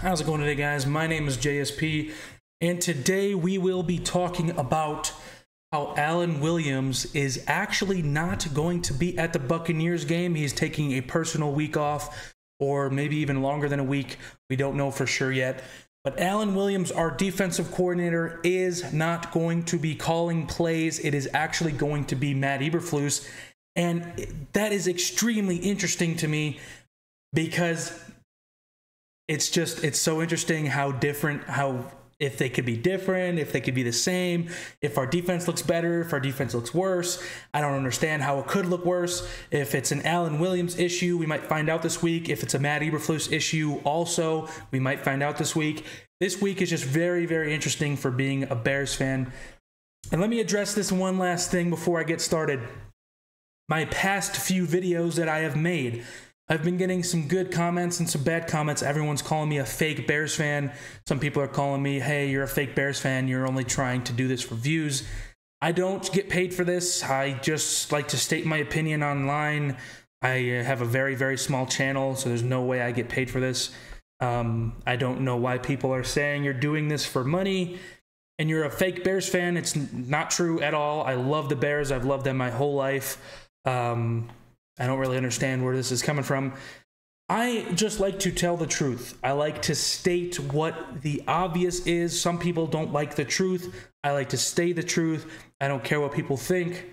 How's it going today, guys? My name is JSP, and today we will be talking about how Alan Williams is actually not going to be at the Buccaneers game. He's taking a personal week off, or maybe even longer than a week. We don't know for sure yet. But Alan Williams, our defensive coordinator, is not going to be calling plays. It is actually going to be Matt Eberflus, and that is extremely interesting to me because it's so interesting if they could be different, if they could be the same, if our defense looks better, if our defense looks worse. I don't understand how it could look worse. If it's an Alan Williams issue, we might find out this week. If it's a Matt Eberflus issue also, we might find out this week. This week is just very, very interesting for being a Bears fan. And let me address this one last thing before I get started. My past few videos that I have made, I've been getting some good comments and some bad comments. Everyone's calling me a fake Bears fan. Some people are calling me, hey, you're a fake Bears fan. You're only trying to do this for views. I don't get paid for this. I just like to state my opinion online. I have a very, very small channel, so there's no way I get paid for this. I don't know why people are saying you're doing this for money and you're a fake Bears fan. It's not true at all. I love the Bears. I've loved them my whole life. I don't really understand where this is coming from. I just like to tell the truth. I like to state what the obvious is. Some people don't like the truth. I like to say the truth. I don't care what people think.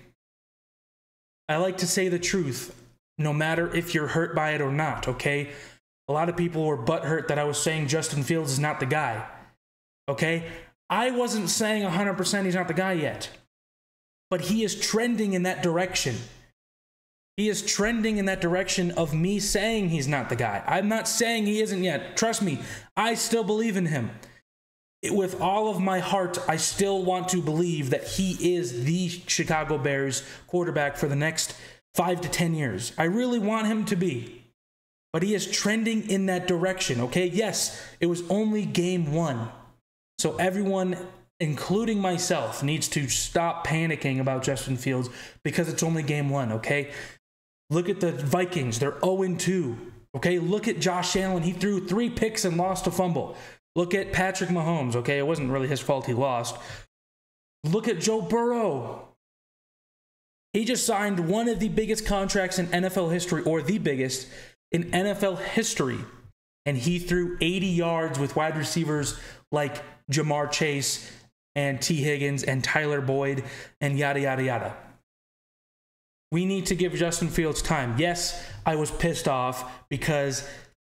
I like to say the truth, no matter if you're hurt by it or not, okay? A lot of people were butthurt that I was saying Justin Fields is not the guy, okay? I wasn't saying 100% he's not the guy yet, but he is trending in that direction. He is trending in that direction of me saying he's not the guy. I'm not saying he isn't yet. Trust me, I still believe in him. With all of my heart, I still want to believe that he is the Chicago Bears quarterback for the next 5 to 10 years. I really want him to be. But he is trending in that direction, okay? Yes, it was only game 1. So everyone, including myself, needs to stop panicking about Justin Fields because it's only game 1, okay? Look at the Vikings. They're 0-2. Okay, look at Josh Allen. He threw 3 picks and lost a fumble. Look at Patrick Mahomes. Okay, it wasn't really his fault he lost. Look at Joe Burrow. He just signed one of the biggest contracts in NFL history, or the biggest in NFL history. And he threw 80 yards with wide receivers like Jamar Chase and T. Higgins and Tyler Boyd and yada, yada, yada. We need to give Justin Fields time. Yes, I was pissed off because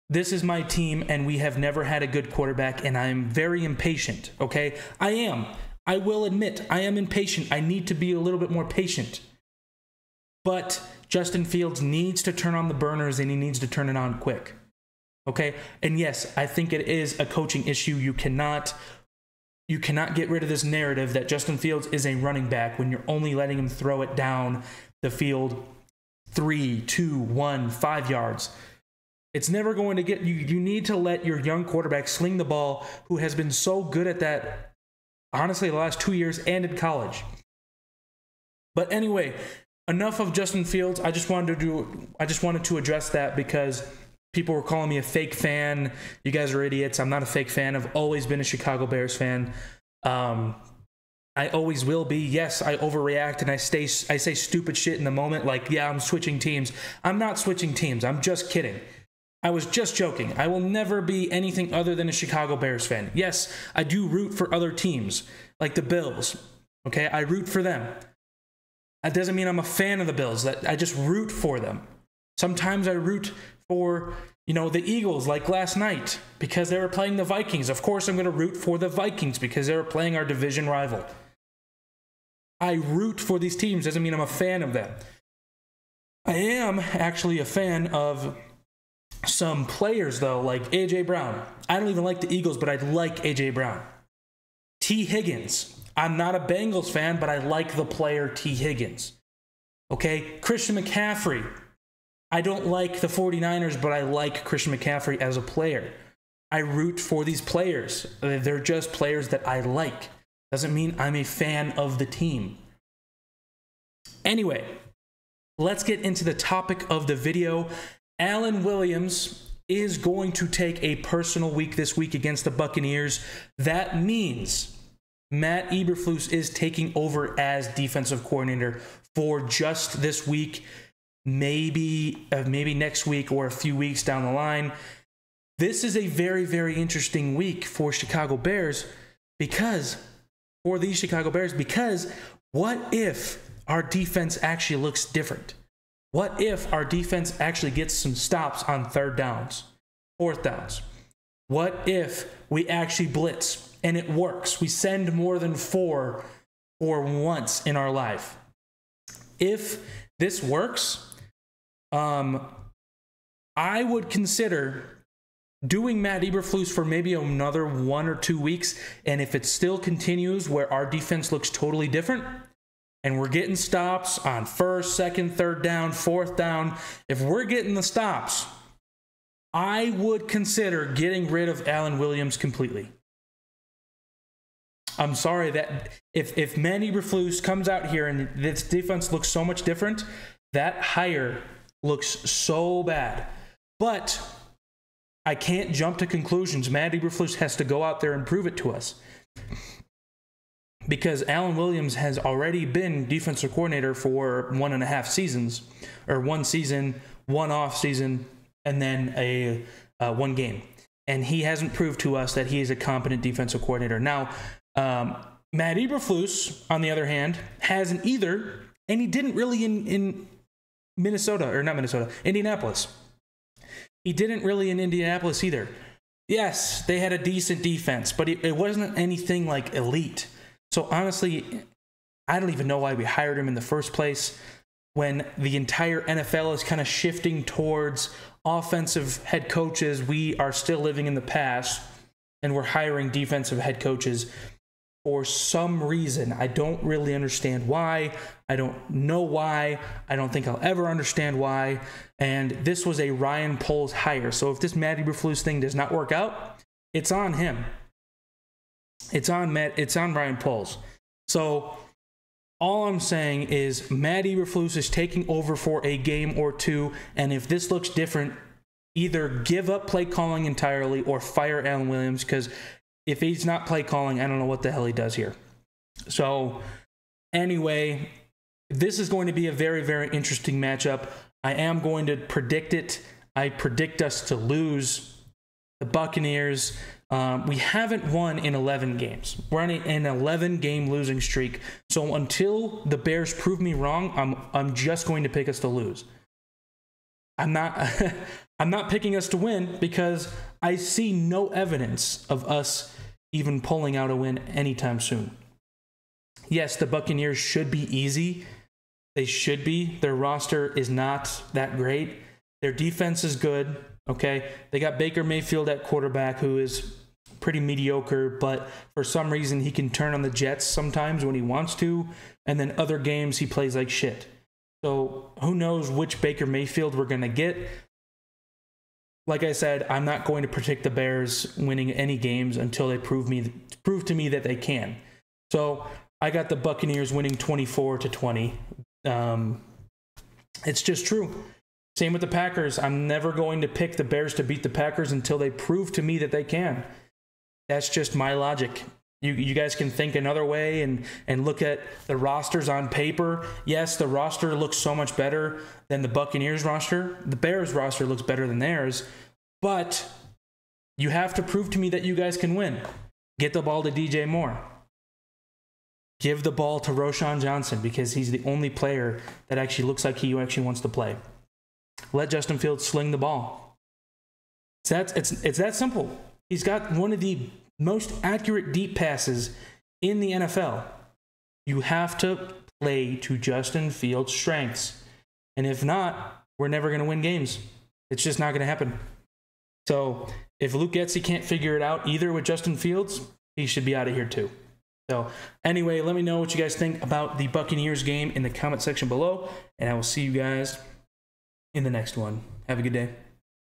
this is my team and we have never had a good quarterback, and I am very impatient, okay? I am. I will admit, I am impatient. I need to be a little bit more patient. But Justin Fields needs to turn on the burners, and he needs to turn it on quick, okay? And yes, I think it is a coaching issue. You cannot get rid of this narrative that Justin Fields is a running back when you're only letting him throw it down the field 3, 2, 1, 5 yards. It's never going to get you. You need to let your young quarterback sling the ball, who has been so good at that, honestly, the last 2 years and in college. But anyway, enough of Justin Fields. I just wanted to address that because people were calling me a fake fan. You guys are idiots. I'm not a fake fan. I've always been a Chicago Bears fan. I always will be. Yes, I overreact and I say stupid shit in the moment, like, yeah, I'm switching teams. I'm not switching teams. I'm just kidding. I was just joking. I will never be anything other than a Chicago Bears fan. Yes, I do root for other teams, like the Bills. Okay, I root for them. That doesn't mean I'm a fan of the Bills. I just root for them. Sometimes I root for, the Eagles, like last night, because they were playing the Vikings. Of course, I'm going to root for the Vikings because they were playing our division rival. I root for these teams. Doesn't mean I'm a fan of them. I am actually a fan of some players, though, like A.J. Brown. I don't even like the Eagles, but I like A.J. Brown. T. Higgins. I'm not a Bengals fan, but I like the player T. Higgins. Okay? Christian McCaffrey. I don't like the 49ers, but I like Christian McCaffrey as a player. I root for these players. They're just players that I like. Doesn't mean I'm a fan of the team. Anyway, let's get into the topic of the video. Alan Williams is going to take a personal week this week against the Buccaneers. That means Matt Eberflus is taking over as defensive coordinator for just this week, maybe next week or a few weeks down the line. This is a very, very interesting week for Chicago Bears because what if our defense actually looks different? What if our defense actually gets some stops on third downs, fourth downs? What if we actually blitz and it works? We send more than 4 for once in our life. If this works, I would consider doing Matt Eberflus for maybe another 1 or 2 weeks. And if it still continues where our defense looks totally different, and we're getting stops on first, second, third down, fourth down, if we're getting the stops, I would consider getting rid of Alan Williams completely. I'm sorry that if Matt Eberflus comes out here and this defense looks so much different, that hire looks so bad. But I can't jump to conclusions. Matt Eberflus has to go out there and prove it to us. Because Alan Williams has already been defensive coordinator for 1.5 seasons, or 1 season, 1 off season, and then one game. And he hasn't proved to us that he is a competent defensive coordinator. Now, Matt Eberflus, on the other hand, hasn't either, and he didn't really in Indianapolis. He didn't really in Indianapolis either. Yes, they had a decent defense, but it wasn't anything like elite. So honestly, I don't even know why we hired him in the first place when the entire NFL is kind of shifting towards offensive head coaches. We are still living in the past and we're hiring defensive head coaches for some reason. I don't really understand why. I don't know why. I don't think I'll ever understand why. And this was a Ryan Poles hire. So if this Matt Eberflus thing does not work out, it's on him. It's on Ryan Poles. So all I'm saying is Matt Eberflus is taking over for a game or two, and if this looks different, either give up play calling entirely or fire Alan Williams, because if he's not play calling, I don't know what the hell he does here. So anyway, this is going to be a very, very interesting matchup. I am going to predict it. I predict us to lose. The Buccaneers, we haven't won in 11 games. We're on an 11-game losing streak. So until the Bears prove me wrong, I'm just going to pick us to lose. I'm not picking us to win because I see no evidence of us even pulling out a win anytime soon. Yes, the Buccaneers should be easy. They should be. Their roster is not that great. Their defense is good. Okay, they got Baker Mayfield at quarterback, who is pretty mediocre, but for some reason he can turn on the Jets sometimes when he wants to, and then other games he plays like shit. So who knows which Baker Mayfield we're going to get. Like I said, I'm not going to predict the Bears winning any games until they prove to me that they can. So I got the Buccaneers winning 24-20. It's just true. Same with the Packers. I'm never going to pick the Bears to beat the Packers until they prove to me that they can. That's just my logic. You guys can think another way and look at the rosters on paper. Yes, the roster looks so much better than the Buccaneers roster. The Bears roster looks better than theirs. But you have to prove to me that you guys can win. Get the ball to DJ Moore. Give the ball to Roschon Johnson because he's the only player that actually looks like he actually wants to play. Let Justin Fields sling the ball. It's that simple. He's got one of the most accurate deep passes in the NFL. You have to play to Justin Fields' strengths. And if not, we're never going to win games. It's just not going to happen. So if Luke Getsy can't figure it out either with Justin Fields, he should be out of here too. So anyway, let me know what you guys think about the Buccaneers game in the comment section below. And I will see you guys in the next one. Have a good day.